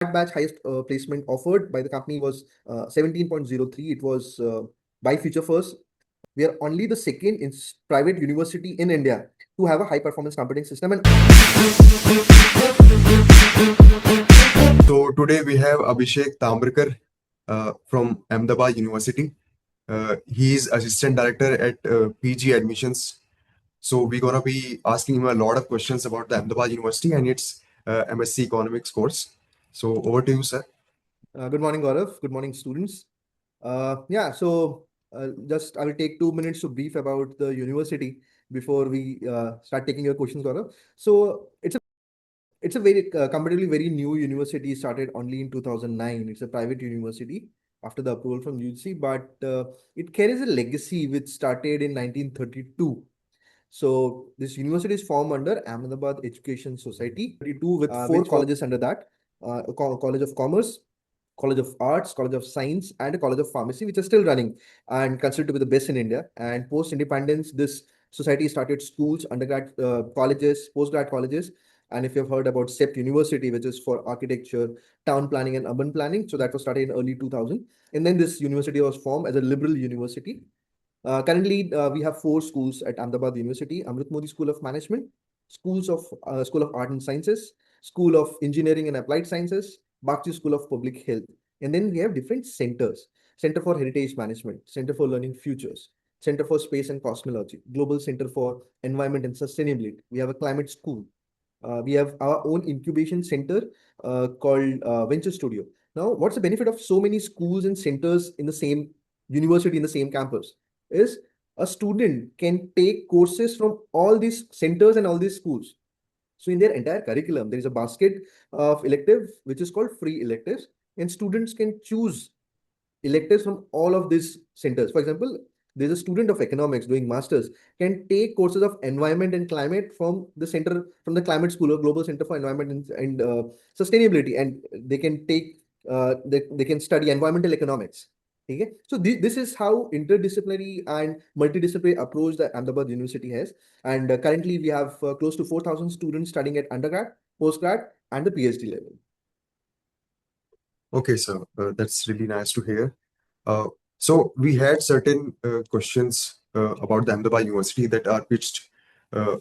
that batch, highest placement offered by the company was 17.03. It was by Future First. We are only the second private university in India to have a high performance computing system. And so today we have Abhishek Tambrkar from Ahmedabad University. He is assistant director at PG admissions. So we're gonna be asking him a lot of questions about the Ahmedabad University and its MSc Economics course. So over to you, sir. Good morning, Gaurav. Good morning, students. Just I will take 2 minutes to brief about the university before we start taking your questions, Gaurav. So it's a very comparatively very new university, started only in 2009. It's a private university after the approval from UGC, but it carries a legacy which started in 1932. So this university is formed under Ahmedabad Education Society, 32, with four colleges under that: College of Commerce, College of Arts, College of Science, and a College of Pharmacy, which are still running and considered to be the best in India. And post independence, this society started schools, undergrad colleges, postgrad colleges. And if you've heard about SEPT University, which is for architecture, town planning, and urban planning, so that was started in early 2000. And then this university was formed as a liberal university. Currently, we have four schools at Ahmedabad University: Amrit Modi School of Management, School of Art and Sciences, School of Engineering and Applied Sciences, Bakshi School of Public Health. And then we have different centers: Center for Heritage Management, Center for Learning Futures, Center for Space and Cosmology, Global Center for Environment and Sustainability. We have a climate school. We have our own incubation center called Venture Studio. Now, what's the benefit of so many schools and centers in the same university, in the same campus? Is a student can take courses from all these centers and all these schools. So in their entire curriculum, there is a basket of elective which is called free electives, and students can choose electives from all of these centers. For example, there's a student of economics doing masters can take courses of environment and climate from the center, from the climate school or global center for environment and sustainability, and they can take they can study environmental economics. Okay, so this is how interdisciplinary and multidisciplinary approach that Ahmedabad University has. And currently we have close to 4,000 students studying at undergrad, postgrad, and the PhD level. Okay, sir. That's really nice to hear. So we had certain questions about the Ahmedabad University that are pitched uh,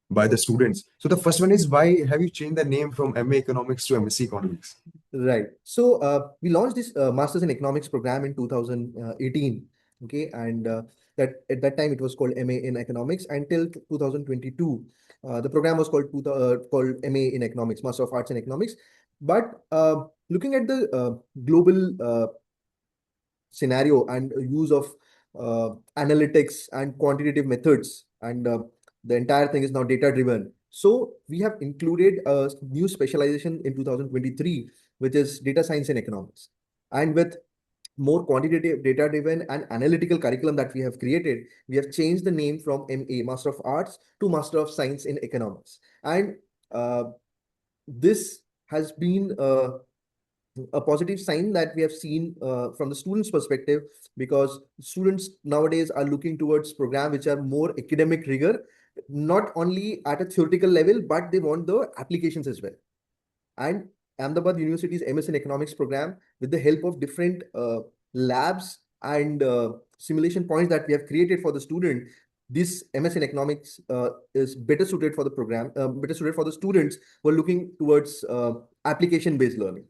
by the students. So the first one is, why have you changed the name from MA Economics to MSc Economics? Right. So we launched this Masters in Economics program in 2018. Okay, and that at that time it was called MA in Economics until 2022. The program was called MA in Economics, Master of Arts in Economics. But looking at the global scenario and use of analytics and quantitative methods, and the entire thing is now data driven. So we have included a new specialization in 2023, which is data science and economics. And with more quantitative, data driven, and analytical curriculum that we have created, we have changed the name from MA, Master of Arts, to Master of Science in Economics. And this has been a positive sign that we have seen from the students' perspective, because students nowadays are looking towards programs which are more academic rigor, not only at a theoretical level, but they want the applications as well. And Ahmedabad University's MS in Economics program, with the help of different labs and simulation points that we have created for the student, this MS in Economics is better suited for the program, better suited for the students who are looking towards application-based learning.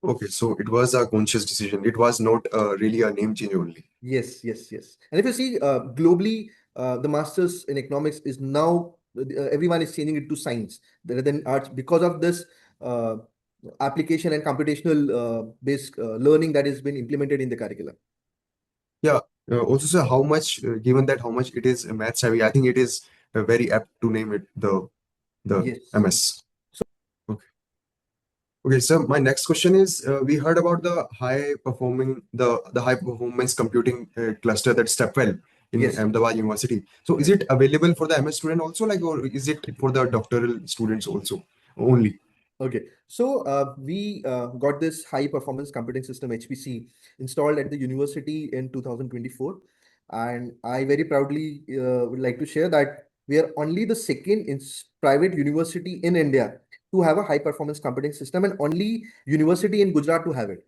Okay, so it was a conscious decision. It was not really a name change only. Yes, yes, yes. And if you see globally, the masters in economics is now everyone is changing it to science rather than arts, because of this application and computational based learning that has been implemented in the curriculum. Yeah. Also, sir, how much, given that how much it is maths heavy, I think it is very apt to name it the Yes. MS. Okay. Okay, so my next question is, we heard about the high performance computing cluster that's Stepwell in Yes. Ahmedabad University. So is it available for the MS student also, like, or is it for the doctoral students also only? Okay, so we got this high performance computing system HPC installed at the university in 2024, and I very proudly would like to share that we are only the second private university in India to have a high performance computing system, and only university in Gujarat to have it.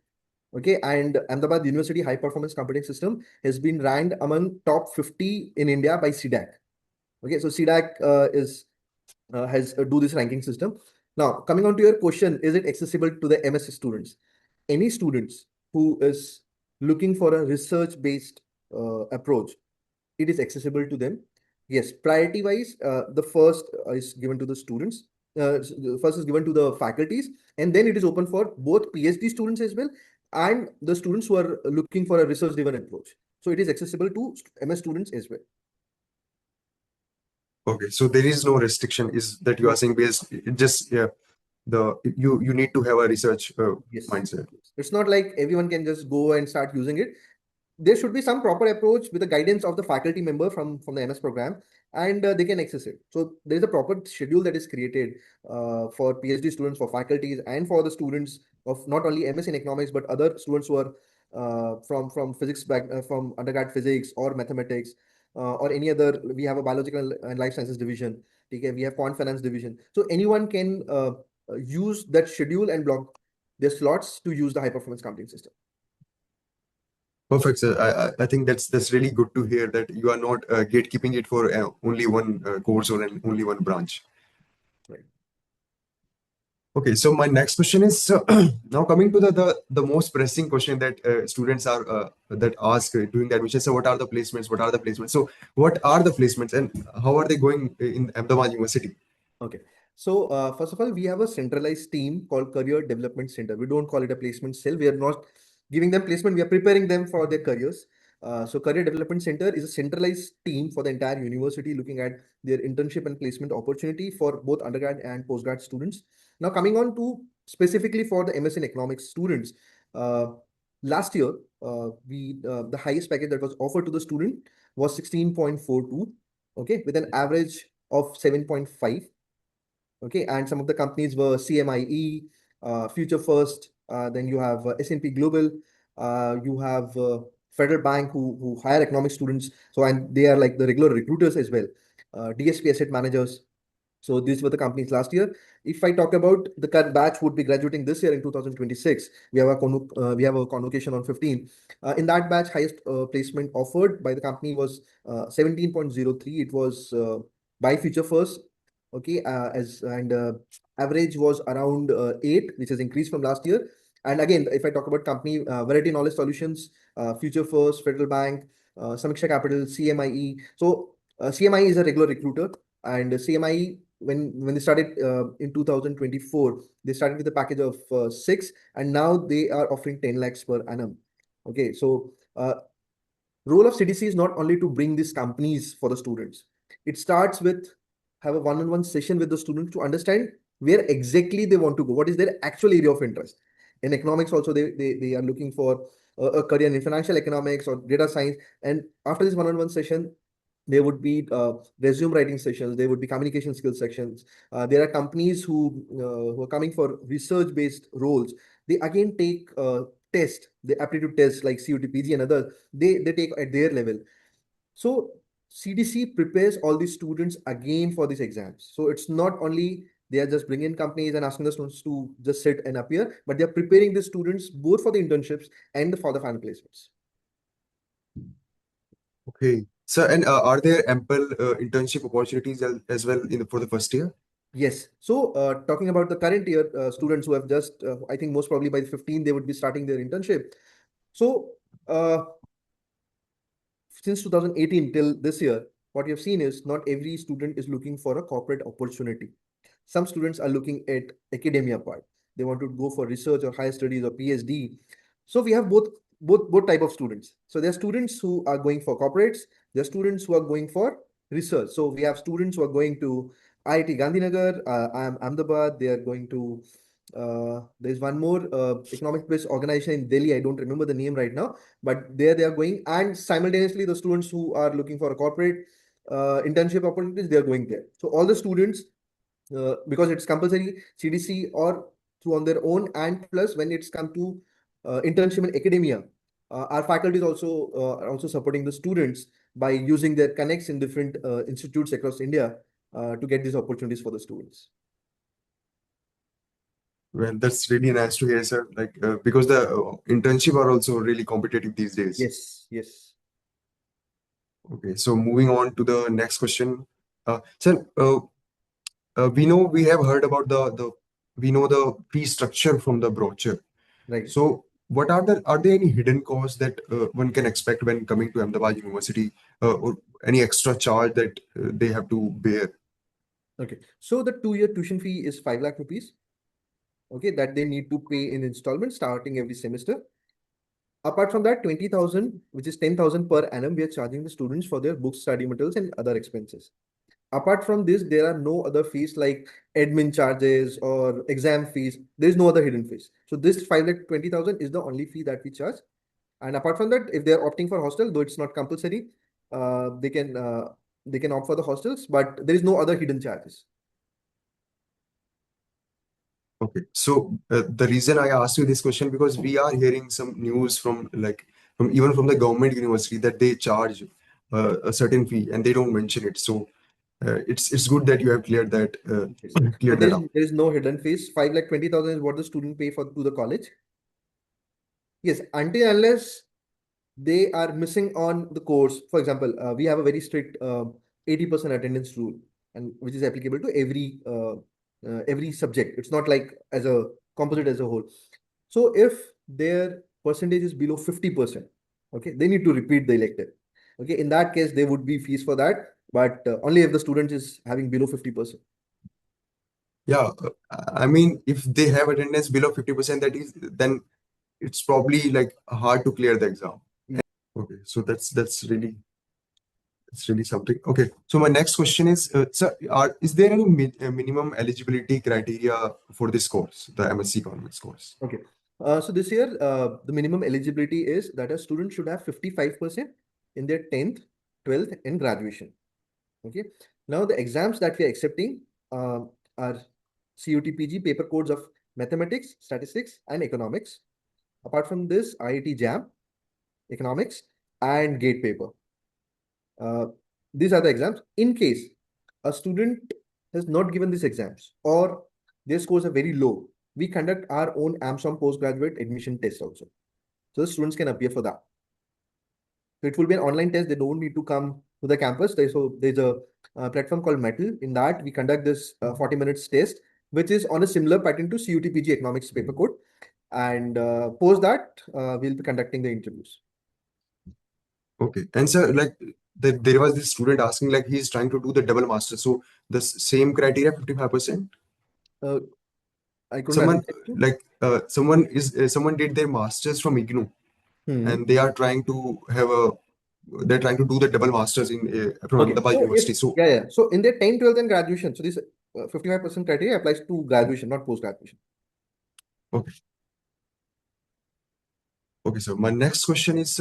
Okay, and Ahmedabad University high performance computing system has been ranked among top 50 in India by CDAC. Okay, so CDAC is has do this ranking system. Now, coming on to your question, is it accessible to the MS students? Any students who is looking for a research-based approach, it is accessible to them. Yes, priority-wise, the first is given to the students. First is given to the faculties, and then it is open for both PhD students as well and the students who are looking for a research-driven approach. So it is accessible to MS students as well. Okay, so there is no restriction, is that you are No. saying, based it just, yeah, you need to have a research Yes. mindset. It's not like everyone can just go and start using it. There should be some proper approach with the guidance of the faculty member from the MS program, and they can access it. So there is a proper schedule that is created for PhD students, for faculties, and for the students of not only MS in economics but other students who are from physics back from undergrad physics or mathematics or any other. We have a biological and life sciences division. Okay, we have quant finance division. So anyone can use that schedule and block their slots to use the high performance computing system. Perfect, sir. I think that's really good to hear that you are not gatekeeping it for only one course or only one branch. Right. Okay, so my next question is now coming to the most pressing question that students are that ask during the admission. So, what are the placements? What are the placements? So, what are the placements, and how are they going in Ahmedabad University? Okay. So, first of all, we have a centralized team called Career Development Center. We don't call it a placement cell. We are not giving them placement. We are preparing them for their careers. So, Career Development Center is a centralized team for the entire university, looking at their internship and placement opportunity for both undergrad and postgrad students. Now, coming on to specifically for the MS in Economics students, uh, last year, we the highest package that was offered to the student was 16.42. Okay, with an average of 7.5. Okay, and some of the companies were CMIE, Future First, then you have S&P Global, you have Federal Bank who hire economic students, so and they are like the regular recruiters as well, DSP Asset Managers. So these were the companies last year. If I talk about the current batch would be graduating this year in 2026, we have a convocation on 15. In that batch, highest placement offered by the company was 17.03. It was by Future First. Okay, as and average was around 8, which has increased from last year. And again, if I talk about company, Variety Knowledge Solutions, Future First, Federal Bank, Samiksha Capital, CMIE. So CMIE is a regular recruiter, and CMIE, when they started in 2024, they started with a package of 6, and now they are offering 10 lakhs per annum. Okay, so role of CDC is not only to bring these companies for the students. It starts with have a one-on-one session with the students to understand where exactly they want to go, what is their actual area of interest. In economics also, they are looking for a career in financial economics or data science. And after this one-on-one session, there would be resume writing sessions, there would be communication skills sections. There are companies who are coming for research based roles. They again take test the aptitude tests like CUT, and others. They take at their level. So CDC prepares all these students again for these exams. So it's not only they are just bringing in companies and asking the students to just sit and appear, but they're preparing the students both for the internships and for the final placements. Okay, so and are there ample internship opportunities as well for the first year? Yes. So, talking about the current year students who have just, I think most probably by the 15, they would be starting their internship. So, since 2018 till this year, what you have seen is not every student is looking for a corporate opportunity. Some students are looking at academia part. They want to go for research or higher studies or PhD. So we have both type of students. So there are students who are going for corporates. There are students who are going for research. So we have students who are going to IIT Gandhinagar, Ahmedabad. They are going to there's one more economic based organization in Delhi. I don't remember the name right now, but there they are going. And simultaneously, the students who are looking for a corporate internship opportunities, they are going there. So all the students, because it's compulsory CDC or through on their own, and plus when it's come to internship in academia, our faculty is also are also supporting the students by using their connects in different institutes across India to get these opportunities for the students. Well, that's really nice to hear, sir. Like, because the internship are also really competitive these days. Yes, yes, Okay, so moving on to the next question. Sir, we know we have heard about the we know the fee structure from the brochure. right. So, what are there any hidden costs that one can expect when coming to Ahmedabad University, or any extra charge that they have to bear? Okay. So the 2-year tuition fee is 5 lakh rupees. Okay, that they need to pay in installments starting every semester. Apart from that, 20,000, which is 10,000 per annum, we are charging the students for their books, study materials, and other expenses. Apart from this, there are no other fees like admin charges or exam fees. There is no other hidden fees. So this 5,20,000 is the only fee that we charge. And apart from that, if they are opting for hostel, though it's not compulsory, uh, they can uh, they can opt for the hostels, but there is no other hidden charges. Okay, so the reason I asked you this question because we are hearing some news from from even from the government university that they charge a certain fee and they don't mention it. So it's good that you have cleared that Yes. So cleared that up. there is no hidden fees. 5,20,000 is what the student pay for to the college. Yes, until unless they are missing on the course. For example, we have a very strict 80% attendance rule, and which is applicable to every subject. It's not like as a composite as a whole. So if their percentage is below 50%, okay, they need to repeat the elective. Okay, in that case, there would be fees for that, but only if the student is having below 50%. Yeah, I mean, if they have attendance below 50%, that is then it's probably like hard to clear the exam. Okay, so that's really something. Okay, so my next question is, sir, is there any minimum eligibility criteria for this course, the MSc Economics course? Okay. So this year, the minimum eligibility is that a student should have 55% in their 10th, 12th, and graduation. Okay. Now the exams that we are accepting are CUTPG paper codes of mathematics, statistics, and economics. Apart from this, IIT JAM, economics, and GATE paper. Uh, these are the exams. In case a student has not given these exams or their scores are very low, we conduct our own AMSOM postgraduate admission test also. So the students can appear for that. So it will be an online test. They don't need to come to the campus. There's a platform called Metal. In that, we conduct this 40 minutes test, which is on a similar pattern to CUTPG economics paper code. And post that, we'll be conducting the interviews. Okay, and sir, like there was this student asking like he's trying to do the double master. So the same criteria, 55%. Uh, I couldn't Someone understand you. someone did their masters from IGNU Hmm. and they are trying to have a they're trying to do the double masters in from Okay, Ahmedabad so if University. So yeah, yeah. So in their 10, 12, and graduation, so this 55% criteria applies to graduation, not post graduation. okay, okay. So my next question is,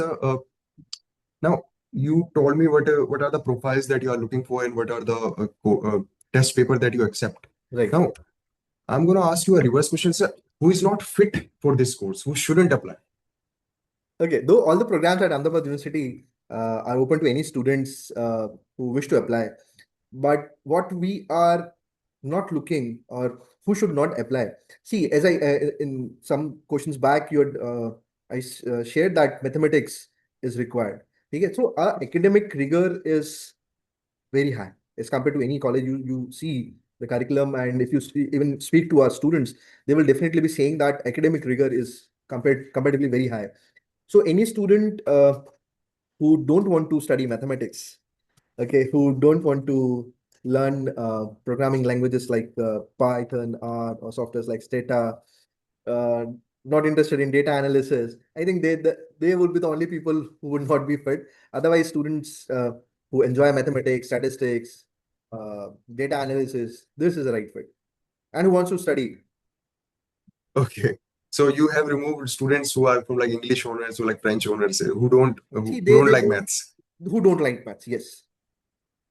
now you told me what are the profiles that you are looking for and what are the test paper that you accept. Right. Now I'm going to ask you a reverse question, sir. Who is not fit for this course? Who shouldn't apply? Okay, though all the programs at Ahmedabad University are open to any students who wish to apply, but what we are not looking or who should not apply. See, as I in some questions back, you had shared that mathematics is required. Okay, so our academic rigor is very high as compared to any college. You see the curriculum, and if you even speak to our students, they will definitely be saying that academic rigor is comparatively very high. So any student who don't want to study mathematics, okay, who don't want to learn programming languages like Python, R, or softwares like Stata, uh, not interested in data analysis, I think they would be the only people who would not be fit. Otherwise, students who enjoy mathematics, statistics, data analysis, this is the right fit. And who wants to study? Okay. So you have removed students who are from like English owners or like French owners who don't See, who don't they like don't, maths. who don't like maths. Yes.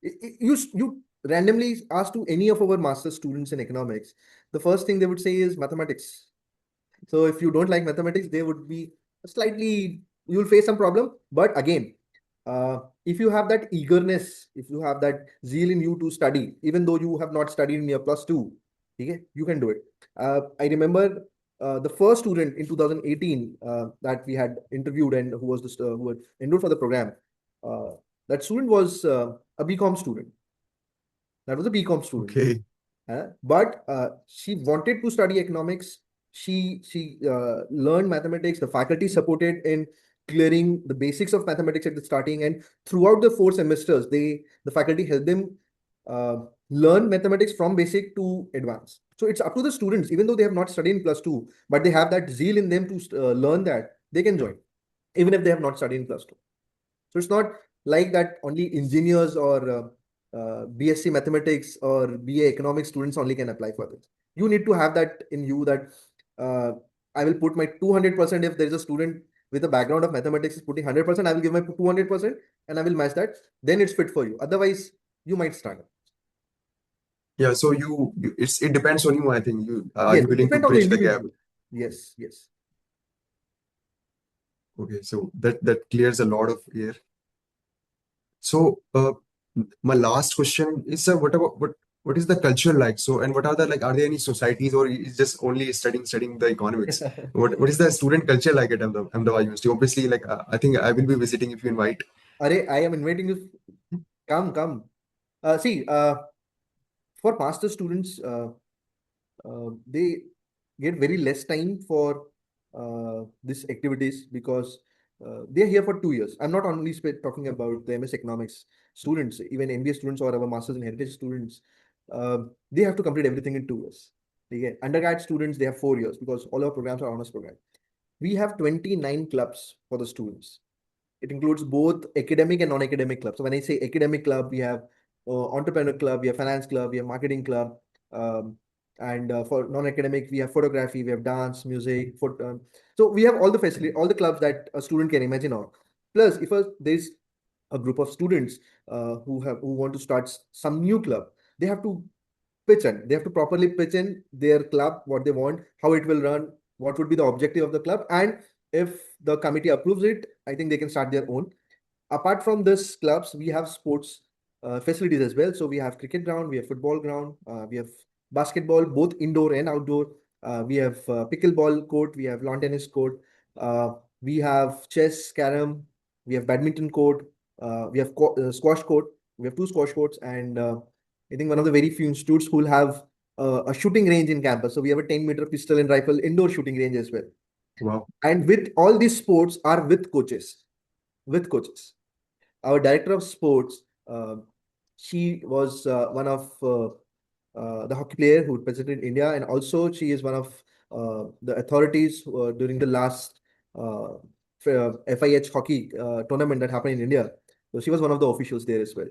You randomly ask to any of our master students in economics, the first thing they would say is mathematics. So if you don't like mathematics, they would be slightly, you'll face some problem. But again, if you have that eagerness, if you have that zeal in you to study, even though you have not studied in your plus two, Okay, you can do it. I remember the first student in 2018 that we had interviewed and who was who had enrolled for the program. Uh, that student was a BCom student. That was a BCom student. Okay. But she wanted to study economics. She learned mathematics. The faculty supported in clearing the basics of mathematics at the starting, and throughout the 4 semesters, the faculty helped them uh, learn mathematics from basic to advanced. So it's up to the students, even though they have not studied in plus 2, but they have that zeal in them to learn that they can join, even if they have not studied in plus 2. So it's not like that only engineers or BSc mathematics or BA economics students only can apply for this. You need to have that in you that uh, I will put my 200% if there is a student with a background of mathematics is putting 100%, I will give my 200% and I will match that. Then it's fit for you. Otherwise, you might struggle. Yeah, so it depends on you, I think. Are Yes, you it willing to depends on the bridge the gap? individual. Yes, yes. Okay, so that clears a lot of air. So, my last question is, what is the culture like? So, and what are the like? Are there any societies, or is just only studying the economics? What is the student culture like at Ahmedabad University? Obviously, like I think I will be visiting if you invite. Are, I am inviting you. Come, come. See, for master students, they get very less time for these activities because they're here for 2 years. I'm not only talking about the MS Economics students, even MBA students or our Masters in Heritage students. They have to complete everything in 2 years. Okay? Undergrad students, they have 4 years because all our programs are honors program. We have 29 clubs for the students. It includes both academic and non-academic clubs. So when I say academic club, we have entrepreneur club, we have finance club, we have marketing club, um, and for non-academic, we have photography, we have dance, music. So we have all the facility, all the clubs that a student can imagine on. Plus, if there's a group of students who want to start some new club, they have to pitch in. They have to properly pitch in their club, what they want, how it will run, what would be the objective of the club, and if the committee approves it, I think they can start their own. Apart from this clubs, we have sports facilities as well. So we have cricket ground, we have football ground, we have basketball, both indoor and outdoor. We have pickleball court, we have lawn tennis court, we have chess, carom, we have badminton court, we have squash court, we have two squash courts, and I think one of the very few institutes who will have a shooting range in campus. So we have a 10-meter pistol and rifle indoor shooting range as well. Wow. And with all these sports are with coaches, with coaches. Our director of sports, she was one of the hockey player who represented India, and also she is one of the authorities during the last FIH hockey tournament that happened in India. So she was one of the officials there as well.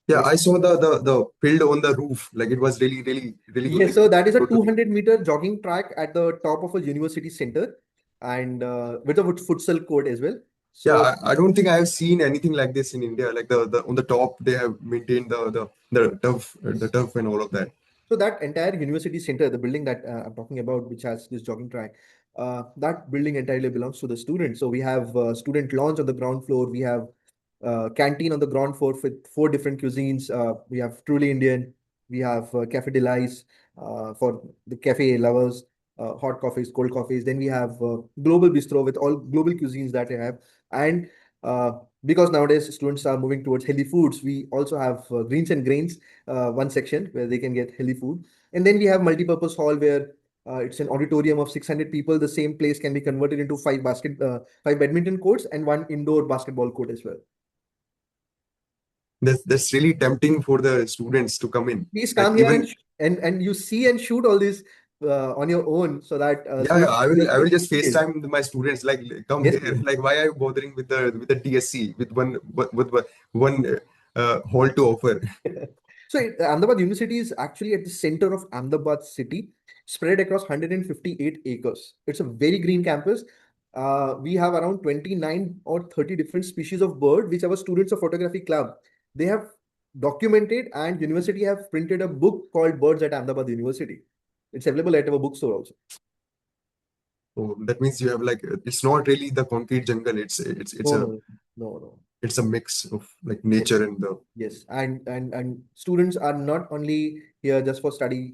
Yeah, Okay. I saw the field on the roof. Like it was really good. Yes, so that is a Good looking. 200-meter jogging track at the top of a university center, and with a futsal court as well. Yeah, So I don't think I have seen anything like this in India. Like the on the top they have maintained the yes. turf and all of that. So that entire university center, the building that I'm talking about, which has this jogging track, that building entirely belongs to the students. So we have student lounge on the ground floor. We have canteen on the ground floor with 4 different cuisines. We have truly Indian. We have cafe delights for the cafe lovers, hot coffees, cold coffees. Then we have global bistro with all global cuisines that we have. And because nowadays students are moving towards healthy foods, we also have greens and grains, one section where they can get healthy food. And then we have multi-purpose hall where it's an auditorium of 600 people. The same place can be converted into five badminton courts and one indoor basketball court as well. That's really tempting for the students to come in. Please Like come here and even and you see and shoot all this on your own so that yeah, students I will get just skills. FaceTime with my students. Like come Yes, here. please. Like why are you bothering with the TSC with one hall to offer? So Ahmedabad University is actually at the center of Ahmedabad city, spread across 158 acres. It's a very green campus. We have around 29 or 30 different species of bird, which our students of photography club, they have documented, and university have printed a book called Birds at Ahmedabad University. It's available at our bookstore also. So that means you have like it's not really the concrete jungle. It's No, a no, no, no. it's a mix of like nature and the Yes, and students are not only here just for study,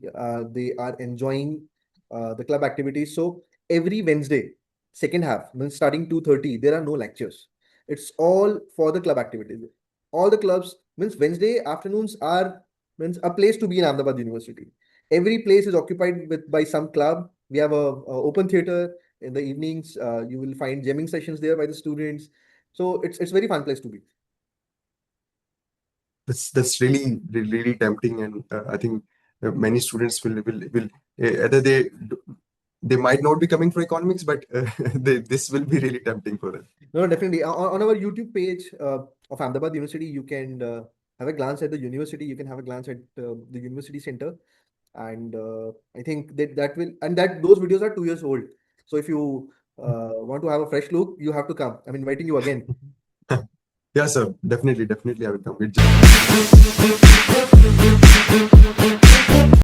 they are enjoying the club activities. So every Wednesday, second half, means starting 2:30, there are no lectures. It's all for the club activities. All the clubs means Wednesday afternoons are means a place to be in Ahmedabad University. Every place is occupied with by some club. We have a open theater in the evenings. You will find jamming sessions there by the students. So it's very fun place to be. that's really tempting, and I think many students will either they might not be coming for economics, but this will be really tempting for them. No, definitely. On our YouTube page of Ahmedabad University, you can have a glance at the university. You can have a glance at the university center, and I think that will and that those videos are 2 years old. So if you want to have a fresh look, you have to come. I'm inviting you again. Yeah, sir, definitely I will come.